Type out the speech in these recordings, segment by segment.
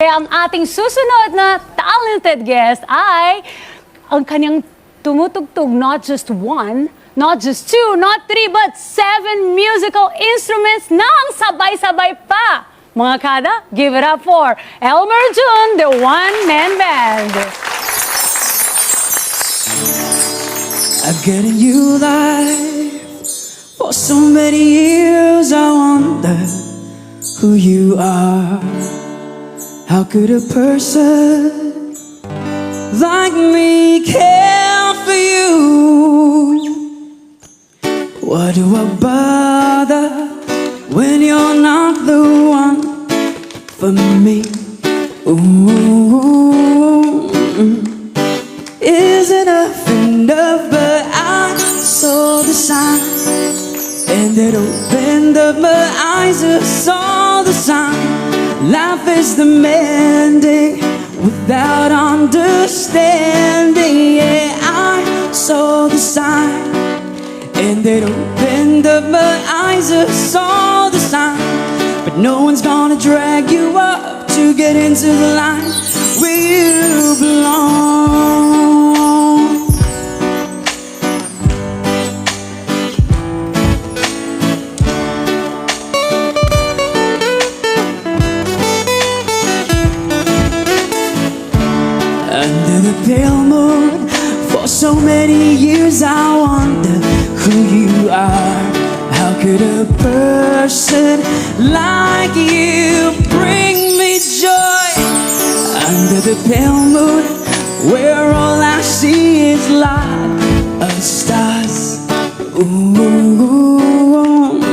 Ang ating susunod na talented guest ay ang kanyang tumutugtog not just one, not just two, not three, but 7 musical instruments nang sabay-sabay pa. Mga kada, give it up for Elmer June, the one-man band. I've given you life for so many years. I wonder who you are. How could a person like me care for you? Why do I bother when you're not the one for me? Ooh, isn't enough, but I saw the sign, and it opened up my eyes. I saw the sign. Life is demanding without understanding. Yeah, I saw the sign, and it opened up my eyes. I saw the sign, but no one's gonna drag you up to get into the line where you belong. Under the pale moon, for so many years I wonder who you are. How could a person like you bring me joy? Under the pale moon, where all I see is light of stars. Ooh,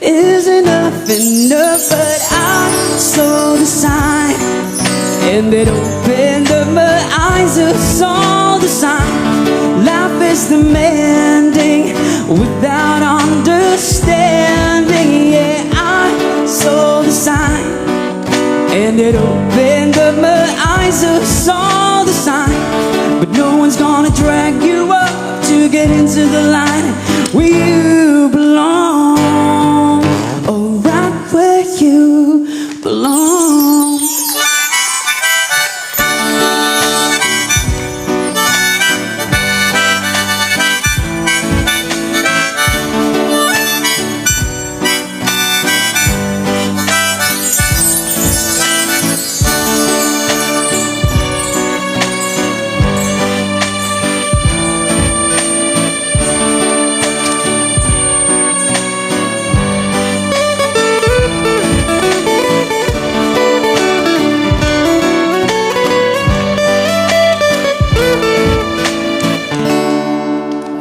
is enough, but I saw the sign, and it opened up my eyes. I saw the sign. Life is demanding without understanding. Yeah, I saw the sign, and it opened up my eyes. I saw the sign, but no one's gonna drag you up to get into the line where you belong. Oh, right where you belong.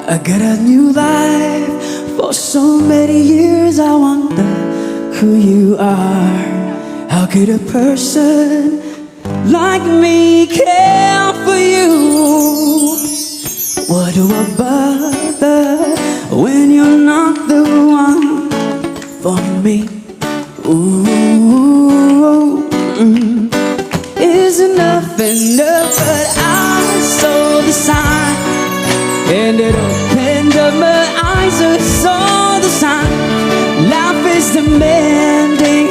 I got a new life for so many years. I wonder who you are. How could a person like me care for you? Why do I bother when you're not the one for me? Ooh, is enough, but I saw the sign, and it opened up my eyes. I saw the sign. Life is demanding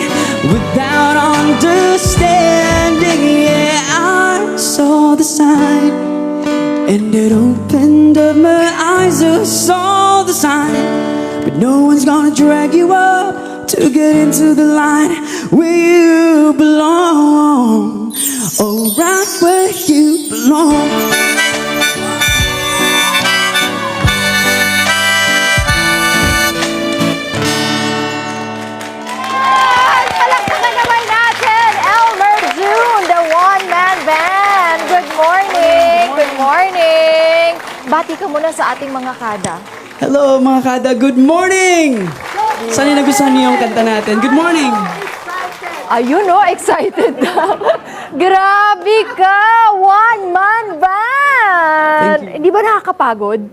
without understanding. Yeah, I saw the sign, and it opened up my eyes. I saw the sign, but no one's gonna drag you up to get into the line where you belong. Oh, right where you belong. Palakpakan naman natin, Elmer June, the one-man band. Good morning! Good morning! Bati ka muna sa ating mga kada. Hello mga kada, good morning! Sana nagustuhan niyo yung kanta natin. Good morning! Ayun oh, excited na. Grabe ka! One-man band! Thank you. Di ba nakakapagod?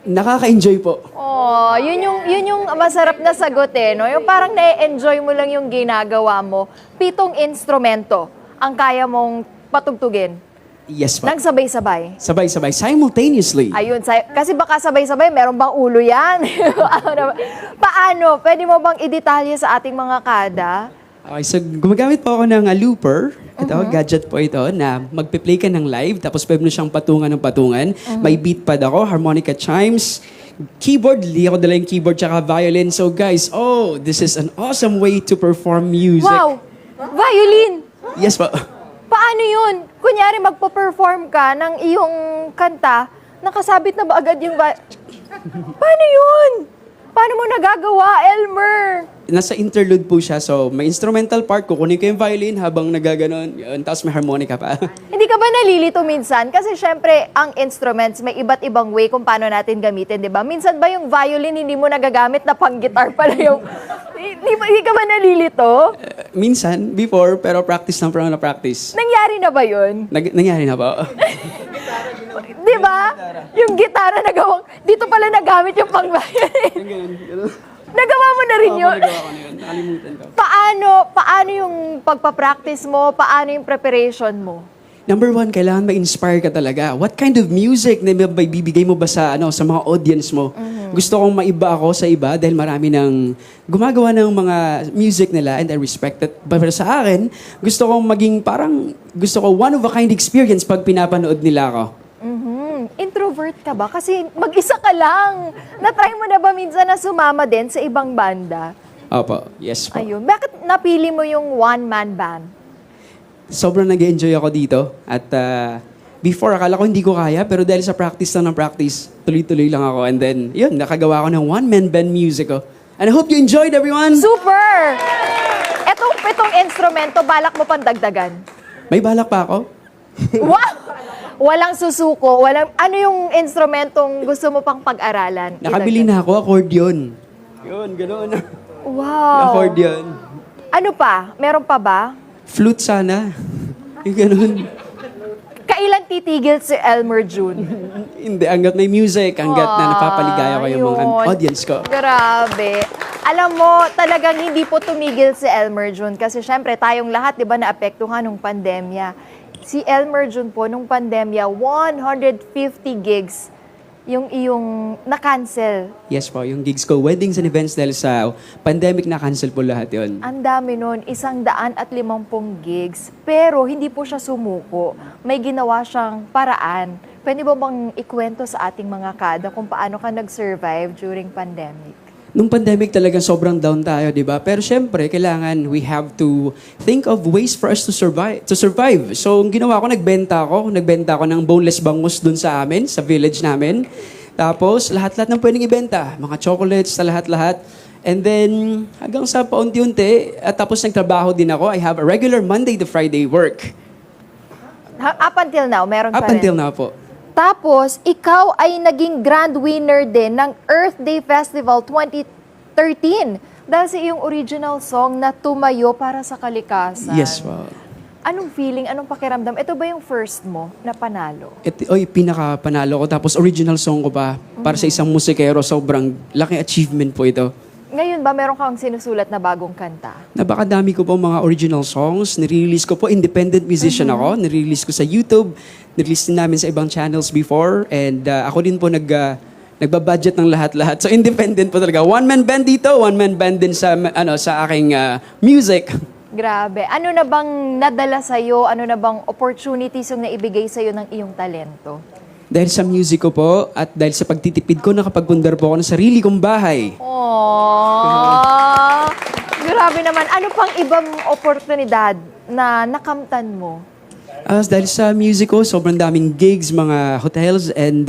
Nakaka-enjoy po. Oh, yun yung masarap na sagot eh, no? Yung parang na-enjoy mo lang yung ginagawa mo. 7 instrumento ang kaya mong patugtugin. Yes pa. Nang sabay-sabay. Sabay-sabay, simultaneously. Ayun, kasi baka sabay-sabay, meron bang ulo yan? Paano? Pwede mo bang i-detalye sa ating mga kada Okay, so gumagamit po ako ng looper. Ito, gadget po ito na magpe-play ka ng live tapos pwede mo siyang patungan ng patungan. May beat pad ako, harmonica chimes, keyboard, li ako dala yung keyboard tsaka violin. So guys, this is an awesome way to perform music. Wow! Violin! Yes po. Paano yun? Kunyari magpo-perform ka ng iyong kanta, nakasabit na ba agad yung Paano yun? Paano mo nagagawa, Elmer? Nasa interlude po siya, so may instrumental part, kukunin ko yung violin habang nagaganon, yun, tapos may harmonica pa. Hindi ka ba nalilito minsan? Kasi syempre, ang instruments, may iba't ibang way kung paano natin gamitin, di ba? Minsan ba yung violin hindi mo nagagamit na pang-guitar pala yung... Hindi ka ba nalilito? Minsan, before, pero practice lang na practice. Nangyari na ba yun? Nangyari na po. Di ba? Yung gitara nagawang... Dito pala nagamit yung pang-violin. Nagawa mo na rin yun? Nagawa ko na yun. Nakalimutan ko. Paano yung pagpa-practice mo? Paano yung preparation mo? Number one, kailangan ma-inspire ka talaga. What kind of music na may bibigay mo ba sa mga audience mo? Gusto kong maiba ako sa iba dahil marami nang gumagawa ng mga music nila and I respect that. Pero sa akin, gusto kong gusto ko one of a kind experience pag pinapanood nila ako. Introvert ka ba? Kasi mag-isa ka lang. Na-try mo na ba minsan na sumama din sa ibang banda? Opo, yes po. Ayun. Bakit napili mo yung one-man band? Sobrang nag-enjoy ako dito. At before, akala ko hindi ko kaya, pero dahil sa practice lang ng practice, tuloy-tuloy lang ako. And then, yun, nakagawa ko ng one-man band music ko. And I hope you enjoyed, everyone! Super! Itong instrumento, balak mo pang dagdagan? May balak pa ako? Wow! Walang susuko, ano yung instrumentong gusto mo pang pag-aralan? Nakabili na ako, accordion. Yun, ganoon. Wow! Accordion. Ano pa? Meron pa ba? Flute sana. Yung ganoon. Kailan titigil si Elmer June? Hindi, hanggat may music, hanggat na napapaligaya ko yung mga Ayun. audience ko. Grabe. Alam mo, talagang hindi po tumigil si Elmer June kasi syempre tayong lahat, di ba, naapektuhan ng pandemya. Si Elmer June po, nung pandemya, 150 gigs yung iyong na-cancel. Yes po, yung gigs ko, weddings and events dahil sa pandemic na-cancel po lahat yun. Ang dami nun, 150 gigs. Pero hindi po siya sumuko. May ginawa siyang paraan. Pwede ba bang ikwento sa ating mga kada kung paano ka nag-survive during pandemic? Nung pandemic talagang sobrang down tayo, di ba? Pero syempre, kailangan we have to think of ways for us to survive. So, ang ginawa ko, nagbenta ako ng boneless bangus dun sa amin, sa village namin. Tapos, lahat-lahat ng pwedeng ibenta. Mga chocolates, sa lahat-lahat. And then, hanggang sa paunti-unti, at tapos nagtrabaho din ako, I have a regular Monday to Friday work. Up until now, meron pa Up rin? until now po. Tapos, ikaw ay naging grand winner din ng Earth Day Festival 2013 dahil sa iyong original song na Tumayo para sa Kalikasan. Yes po. Anong feeling, anong pakiramdam? Ito ba yung first mo na panalo? Pinaka-panalo ko. Tapos original song ko pa. Para sa isang musikero, sobrang laking achievement po ito. Ngayon ba, meron kang sinusulat na bagong kanta? Napakadami ko po mga original songs. Nirelease ko po. Independent musician ako. Nirelease ko sa YouTube. Nirelease din namin sa ibang channels before. And ako din po nagbabudget ng lahat-lahat. So independent po talaga. One-man band dito. One-man band din sa aking music. Grabe. Ano na bang nadala sa'yo? Ano na bang opportunities yung naibigay sa'yo ng iyong talento? Dahil sa music ko po at dahil sa pagtitipid ko, nakapagpundar po ako ng sarili kong bahay. Aww! Grabe naman. Ano pang ibang oportunidad na nakamtan mo? Dahil sa music ko, sobrang daming gigs, mga hotels, and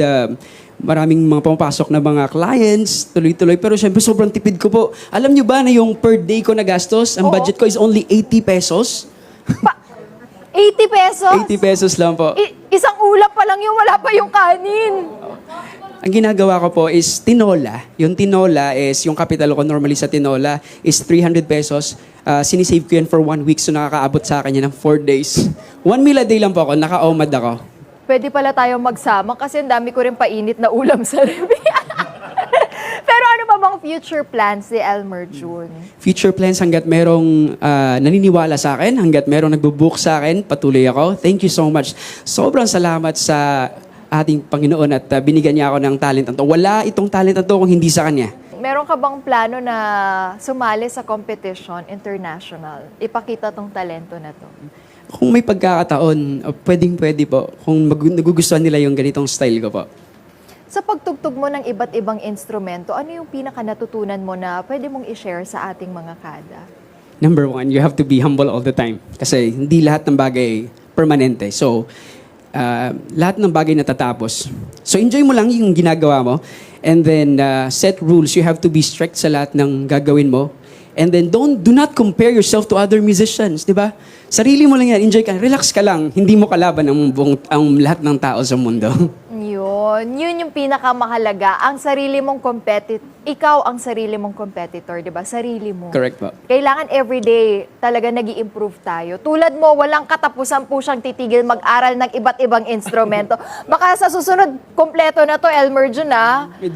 maraming mga pumapasok na mga clients, tuloy-tuloy. Pero syempre, sobrang tipid ko po. Alam nyo ba na yung per day ko na gastos, ang Oo. budget ko is only 80 pesos? 80 pesos? 80 pesos lang po. Isang ulap pa lang yung wala pa yung kanin. Ang ginagawa ko po is tinola. Yung tinola is, yung capital ko normally sa tinola is 300 pesos. Sinisave ko yan for 1 week, so nakakaabot sa akin yan ng 4 days. 1 meal a day lang po ako, naka-OMAD ako. Pwede pala tayong magsama kasi ang dami ko rin painit na ulam sa review. Pero ano ba bang future plans ni Elmer June? Future plans hanggat merong naniniwala sa akin, hanggat merong nagbo-book sa akin, patuloy ako. Thank you so much. Sobrang salamat sa ating Panginoon at binigyan niya ako ng talent na to. Wala itong talent na to kung hindi sa Kanya. Meron ka bang plano na sumali sa competition international? Ipakita tong talento na to. Kung may pagkakataon, pwedeng-pwede po. Kung nagugustuhan nila yung ganitong style ko po. Sa pagtugtog mo ng iba't ibang instrumento, ano yung pinaka natutunan mo na pwede mong i-share sa ating mga kada? Number one, you have to be humble all the time. Kasi hindi lahat ng bagay permanente. So, lahat ng bagay natatapos. So, enjoy mo lang yung ginagawa mo. And then, set rules. You have to be strict sa lahat ng gagawin mo. And then, do not compare yourself to other musicians, di ba? Sarili mo lang yan, enjoy ka, relax ka lang. Hindi mo kalaban ang lahat ng tao sa mundo. Yun yung pinakamahalaga. Ang sarili mong ikaw ang sarili mong competitor, di ba? Sarili mo. Correct po. Kailangan everyday talaga nag-i-improve tayo. Tulad mo, walang katapusan po siyang titigil mag-aral ng iba't ibang instrumento. Baka sa susunod, kompleto na to, Elmer Jun, ha? May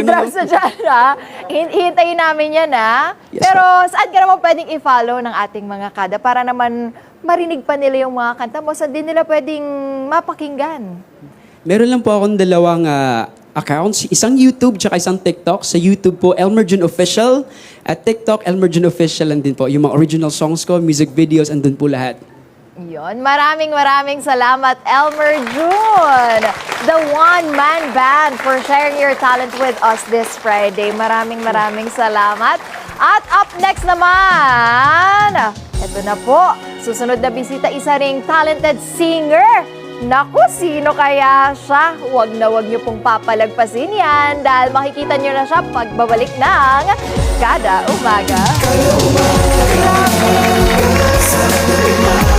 drums na dyan, ha? Hintayin namin yan, ha? Yes, Pero saan ka naman pwedeng i-follow ng ating mga kada para naman marinig pa nila yung mga kanta mo? Saan din nila pwedeng mapakinggan? Meron lang po akong dalawang accounts. Isang YouTube tsaka isang TikTok. Sa YouTube po, Elmer Jun Official. At TikTok, Elmer Jun Official. Andin po yung mga original songs ko, music videos, andun po lahat. Yun. Maraming salamat, Elmer Jun, the one-man band, for sharing your talent with us this Friday. Maraming salamat. At up next naman, eto na po, susunod na bisita, isa ring talented singer. Naku, sino kaya siya? Huwag niyo pong papalagpasin yan dahil makikita niyo na siya pagbabalik ng Kada Umaga. Kada umaga,